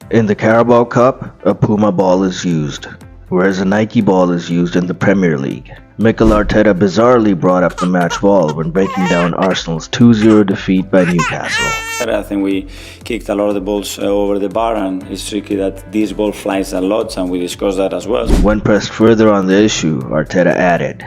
In the Carabao Cup, a Puma ball is used, whereas a Nike ball is used in the Premier League. Mikel Arteta bizarrely brought up the match ball when breaking down Arsenal's 2-0 defeat by Newcastle. I think we kicked a lot of the balls over the bar, and it's tricky that this ball flies a lot, and we discussed that as well. When pressed further on the issue, Arteta added,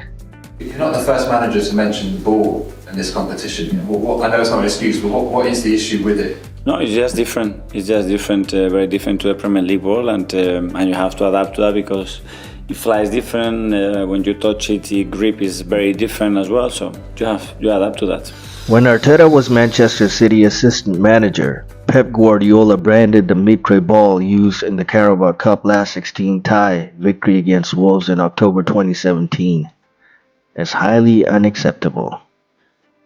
"You're not the first manager to mention the ball in this competition. I know it's not an excuse, but what is the issue with it?" No, it's just different. It's just different, very different to a Premier League ball, and you have to adapt to that because it flies different. When you touch it, the grip is very different as well. So you adapt to that. When Arteta was Manchester City assistant manager, Pep Guardiola branded the Mitre ball used in the Carabao Cup last 16 tie victory against Wolves in October 2017 as highly unacceptable.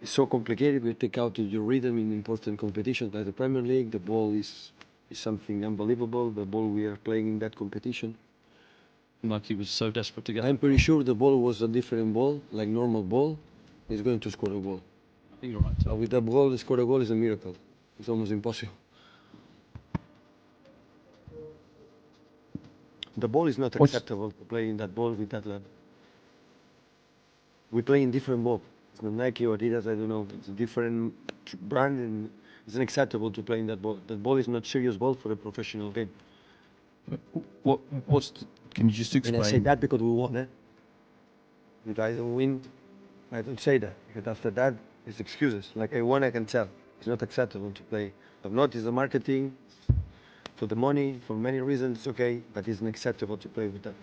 It's so complicated. We take out your rhythm in important competitions like the Premier League. The ball is something unbelievable. The ball we are playing in that competition. Like he was so desperate to get. I'm pretty sure the ball was a different ball, like normal ball. He's going to score a goal. I think you're right. With that ball, to score a goal is a miracle. It's almost impossible. The ball is not acceptable to play in that ball with that level. We play in different ball. It's not Nike or Adidas, I don't know. It's a different brand and it's unacceptable to play in that ball. That ball is not serious ball for a professional game. Can you just explain? And I say that because we won, eh? If I don't win, I don't say that. Because after that, it's excuses. Like I won, I can tell. It's not acceptable to play. If not, it's the marketing, for the money, for many reasons, it's okay, but it's unacceptable to play with that.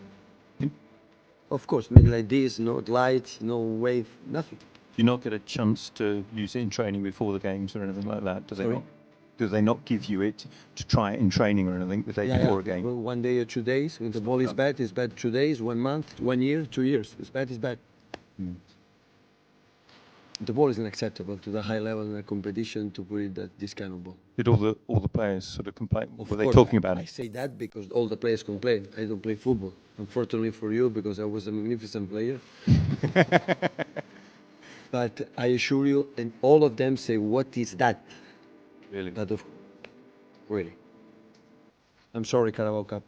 Of course, maybe like this, no light, no wave, nothing. Do you not get a chance to use it in training before the games or anything like that? Do they Sorry? not? Do they not give you it to try it in training or anything the day before a game? Well, 1 day or 2 days. When the ball is bad, it's bad 2 days, 1 month, 1 year, 2 years. It's bad, it's bad. The ball is unacceptable to the high level in a competition to put it that this kind of ball. Did all the players sort of complain? Were they course, talking about I it? say that because all the players complain. I don't play football. Unfortunately for you, because I was a magnificent player. But I assure you, and all of them say, "What is that?" Really? Really. I'm sorry, Carabao Cup.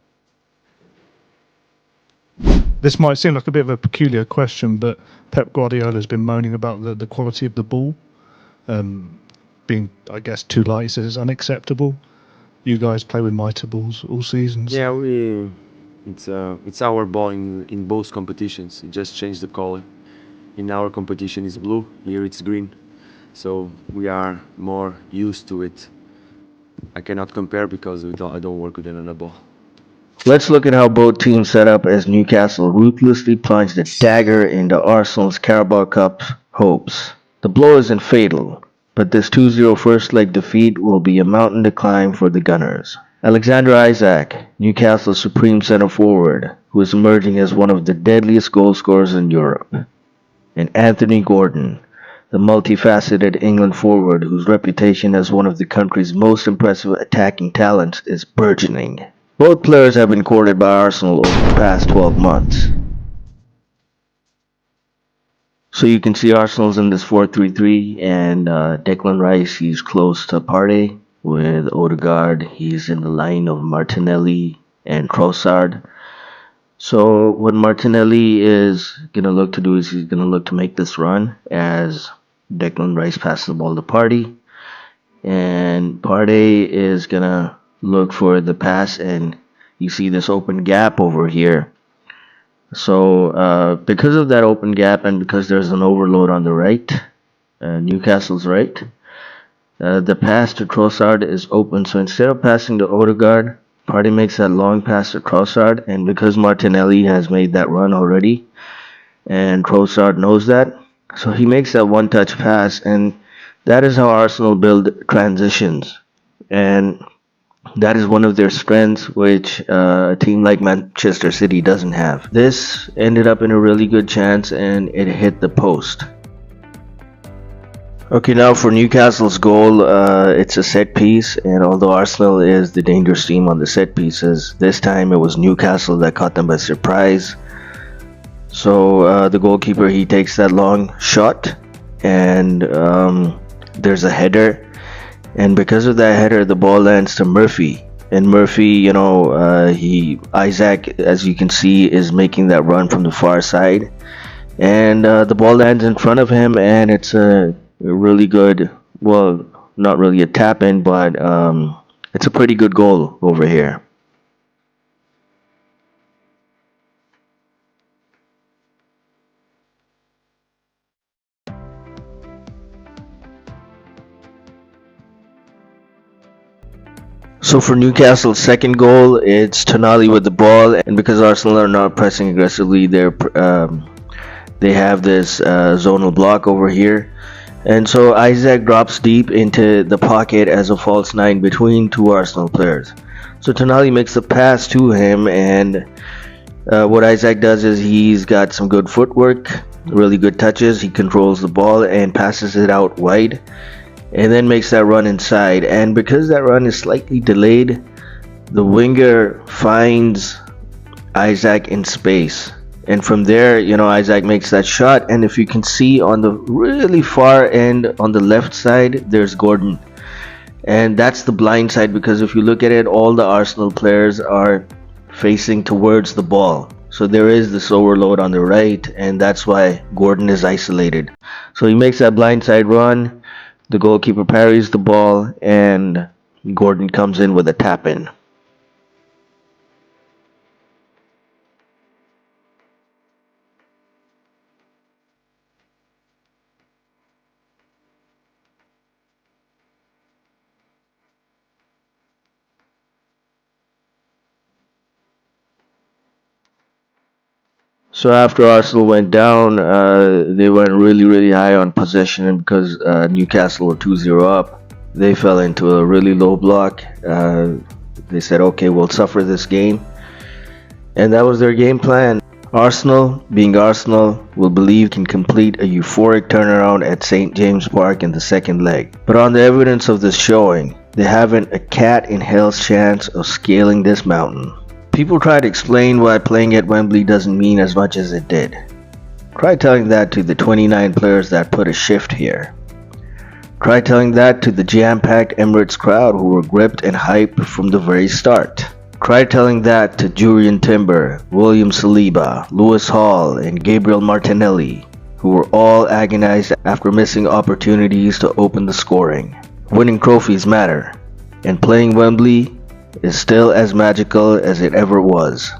This might seem like a bit of a peculiar question, but Pep Guardiola has been moaning about the quality of the ball being, I guess, too light. He says it's unacceptable. You guys play with mitre balls all seasons. Yeah, it's our ball in both competitions. It just changed the color. In our competition it's blue, here it's green. So we are more used to it. I cannot compare because I don't work with another ball. Let's look at how both teams set up as Newcastle ruthlessly plunged a dagger into Arsenal's Carabao Cup hopes. The blow isn't fatal, but this 2-0 first leg defeat will be a mountain to climb for the Gunners. Alexander Isak, Newcastle's supreme centre forward, who is emerging as one of the deadliest goal scorers in Europe. And Anthony Gordon, the multifaceted England forward whose reputation as one of the country's most impressive attacking talents is burgeoning. Both players have been courted by Arsenal over the past 12 months. So you can see Arsenal's in this 4-3-3, and Declan Rice, he's close to Partey. With Odegaard, he's in the line of Martinelli and Trossard. So what Martinelli is going to look to do is he's going to look to make this run as Declan Rice passes the ball to Partey. And Partey is going to look for the pass, and you see this open gap over here. So because of that open gap and because there's an overload on the right, Newcastle's right, the pass to Trossard is open. So instead of passing to Odegaard, Partey makes that long pass to Trossard, and because Martinelli has made that run already, and Trossard knows that, so he makes that one-touch pass, and that is how Arsenal build transitions. And that is one of their strengths, which a team like Manchester City doesn't have. This ended up in a really good chance, and it hit the post. Okay, now for Newcastle's goal, it's a set piece, and although Arsenal is the dangerous team on the set pieces, this time it was Newcastle that caught them by surprise. So the goalkeeper, he takes that long shot, and there's a header, and because of that header, the ball lands to Murphy, And Murphy, Isak, as you can see, is making that run from the far side. And the ball lands in front of him, and it's a really good, well, not really a tap in, but it's a pretty good goal over here. So for Newcastle's second goal, it's Tonali with the ball, and because Arsenal are not pressing aggressively, they have this zonal block over here. And so Isak drops deep into the pocket as a false nine between two Arsenal players. So Tonali makes the pass to him, and what Isak does is he's got some good footwork, really good touches. He controls the ball and passes it out wide, and then makes that run inside. And because that run is slightly delayed, the winger finds Isak in space. And from there, Isak makes that shot. And if you can see on the really far end on the left side, there's Gordon. And that's the blind side, because if you look at it, all the Arsenal players are facing towards the ball. So there is this overload on the right, and that's why Gordon is isolated. So he makes that blindside run. The goalkeeper parries the ball, and Gordon comes in with a tap in. So after Arsenal went down, they went really, really high on possession, and because Newcastle were 2-0 up, they fell into a really low block. They said, okay, we'll suffer this game. And that was their game plan. Arsenal, being Arsenal, will believe can complete a euphoric turnaround at St. James Park in the second leg. But on the evidence of this showing, they haven't a cat in hell's chance of scaling this mountain. People try to explain why playing at Wembley doesn't mean as much as it did. Try telling that to the 29 players that put a shift here. Try telling that to the jam-packed Emirates crowd who were gripped and hyped from the very start. Try telling that to Jurriën Timber, William Saliba, Lewis Hall, and Gabriel Martinelli, who were all agonized after missing opportunities to open the scoring. Winning trophies matter, and playing Wembley is still as magical as it ever was.